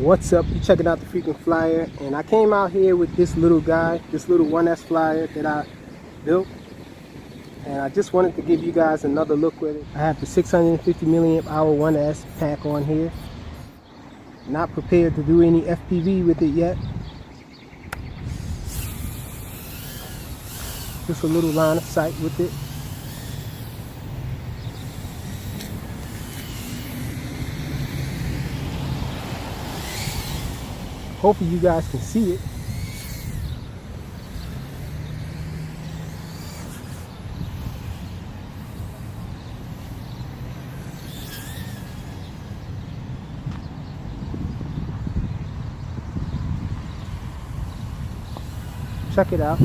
What's up? You checking out the freaking flyer, and I came out here with this little guy, this little 1S flyer that I built, and I just wanted to give you guys another look with it. I have the 650 milliamp hour 1S pack on here. Not prepared to do any FPV with it yet. Just a little line of sight with it. Hopefully you guys can see it. Check it out.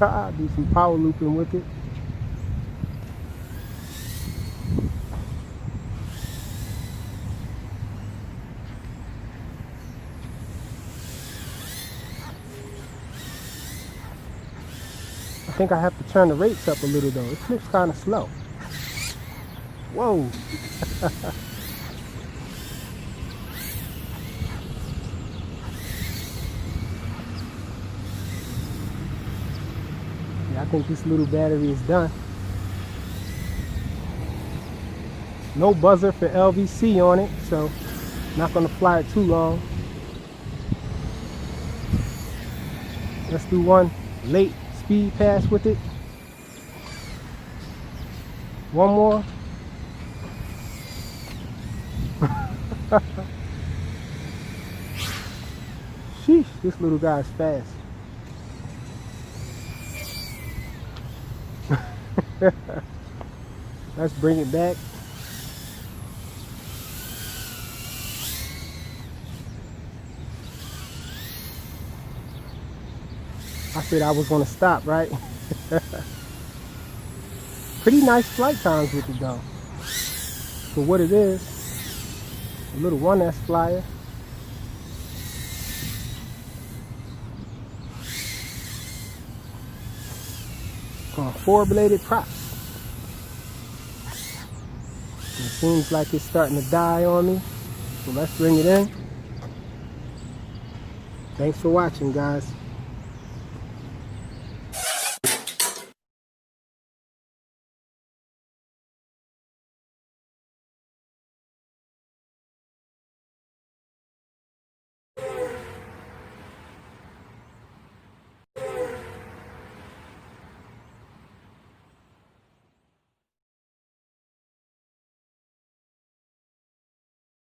I'll do some power looping with it. I think I have to turn the rates up a little though. It flips kind of slow. Whoa. I think this little battery is done. No buzzer for LVC on it, so not going to fly it too long. Let's do one late speed pass with it. One more. Sheesh, this little guy's fast. Let's bring it back. I said I was going to stop, right? Pretty nice flight times with it though. For what it is, a little 1S flyer. On 4-bladed props. It seems like it's starting to die on me, so let's bring it in. Thanks for watching, guys.